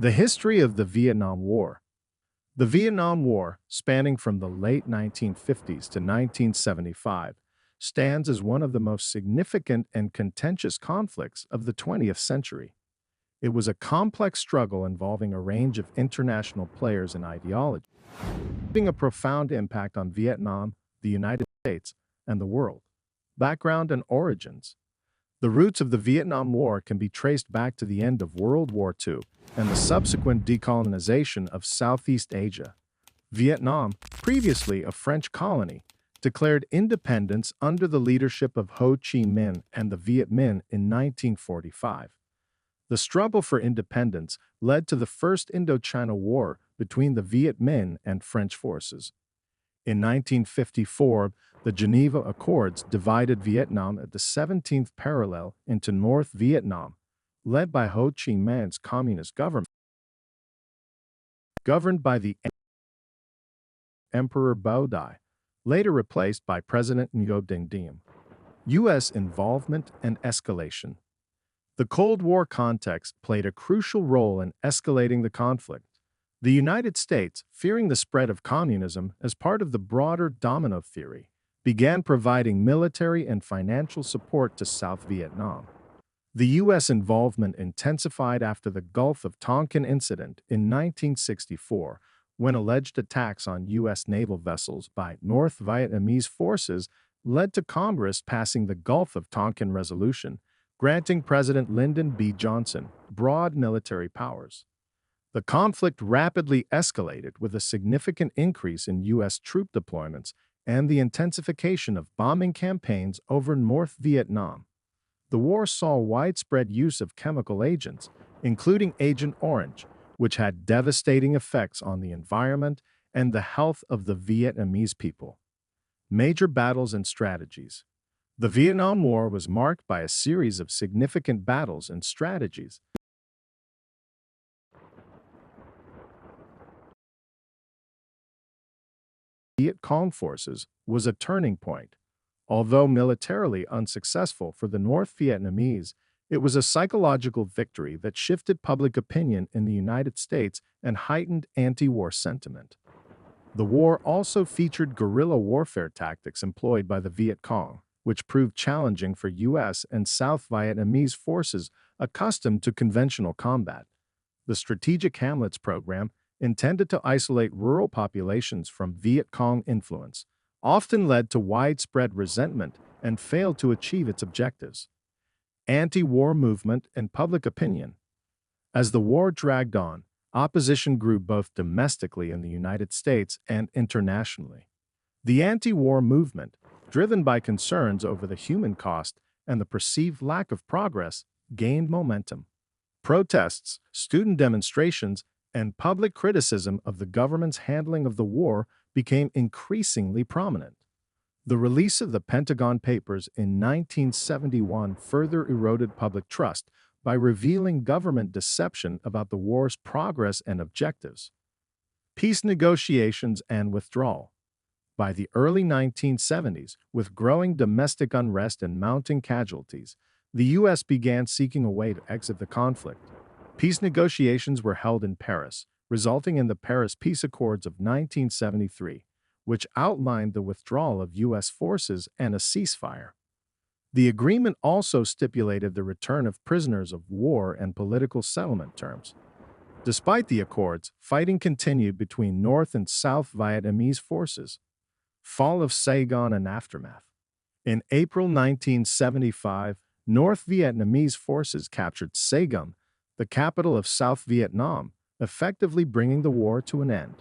The history of the Vietnam War. The Vietnam War, spanning from the late 1950s to 1975, stands as one of the most significant and contentious conflicts of the 20th century. It was a complex struggle involving a range of international players and ideologies, having a profound impact on Vietnam, the United States, and the world. Background and origins. The roots of the Vietnam War can be traced back to the end of World War II and the subsequent decolonization of Southeast Asia. Vietnam, previously a French colony, declared independence under the leadership of Ho Chi Minh and the Viet Minh in 1945. The struggle for independence led to the First Indochina War between the Viet Minh and French forces. In 1954, the Geneva Accords divided Vietnam at the 17th parallel into North Vietnam, led by Ho Chi Minh's communist government, governed by the Emperor Bao Dai, later replaced by President Ngo Dinh Diem. U.S. involvement and escalation. The Cold War context played a crucial role in escalating the conflict. The United States, fearing the spread of communism as part of the broader domino theory, began providing military and financial support to South Vietnam. The U.S. involvement intensified after the Gulf of Tonkin incident in 1964, when alleged attacks on U.S. naval vessels by North Vietnamese forces led to Congress passing the Gulf of Tonkin Resolution, granting President Lyndon B. Johnson broad military powers. The conflict rapidly escalated with a significant increase in U.S. troop deployments and the intensification of bombing campaigns over North Vietnam. The war saw widespread use of chemical agents, including Agent Orange, which had devastating effects on the environment and the health of the Vietnamese people. Major battles and strategies. The Vietnam War was marked by a series of significant battles and strategies. Viet Cong forces was a turning point. Although militarily unsuccessful for the North Vietnamese, it was a psychological victory that shifted public opinion in the United States and heightened anti-war sentiment. The war also featured guerrilla warfare tactics employed by the Viet Cong, which proved challenging for U.S. and South Vietnamese forces accustomed to conventional combat. The Strategic Hamlets program, intended to isolate rural populations from Viet Cong influence, often led to widespread resentment and failed to achieve its objectives. Anti-war movement and public opinion. As the war dragged on, opposition grew both domestically in the United States and internationally. The anti-war movement, driven by concerns over the human cost and the perceived lack of progress, gained momentum. Protests, student demonstrations, and public criticism of the government's handling of the war became increasingly prominent. The release of the Pentagon Papers in 1971 further eroded public trust by revealing government deception about the war's progress and objectives. Peace negotiations and withdrawal. By the early 1970s, with growing domestic unrest and mounting casualties, the U.S. began seeking a way to exit the conflict. Peace negotiations were held in Paris, resulting in the Paris Peace Accords of 1973, which outlined the withdrawal of U.S. forces and a ceasefire. The agreement also stipulated the return of prisoners of war and political settlement terms. Despite the accords, fighting continued between North and South Vietnamese forces. Fall of Saigon and aftermath. In April 1975, North Vietnamese forces captured Saigon, the capital of South Vietnam, effectively bringing the war to an end.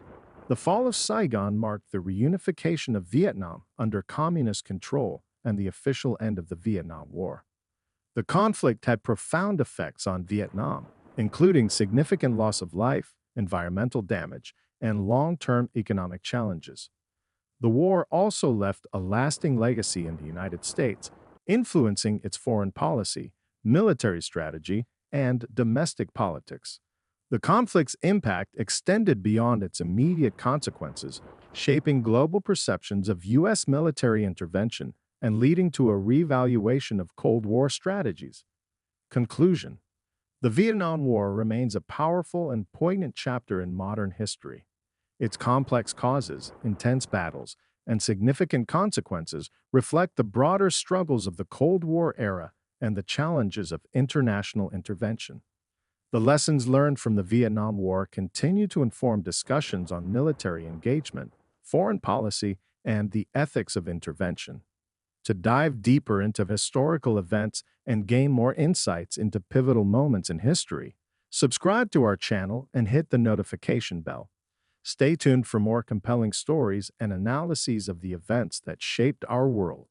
The fall of Saigon marked the reunification of Vietnam under communist control and the official end of the Vietnam War. The conflict had profound effects on Vietnam, including significant loss of life, environmental damage, and long-term economic challenges. The war also left a lasting legacy in the United States, influencing its foreign policy, military strategy, and domestic politics. The conflict's impact extended beyond its immediate consequences, shaping global perceptions of U.S. military intervention and leading to a reevaluation of Cold War strategies. Conclusion. The Vietnam War remains a powerful and poignant chapter in modern history. Its complex causes, intense battles, and significant consequences reflect the broader struggles of the Cold War era and the challenges of international intervention. The lessons learned from the Vietnam War continue to inform discussions on military engagement, foreign policy, and the ethics of intervention. To dive deeper into historical events and gain more insights into pivotal moments in history, subscribe to our channel and hit the notification bell. Stay tuned for more compelling stories and analyses of the events that shaped our world.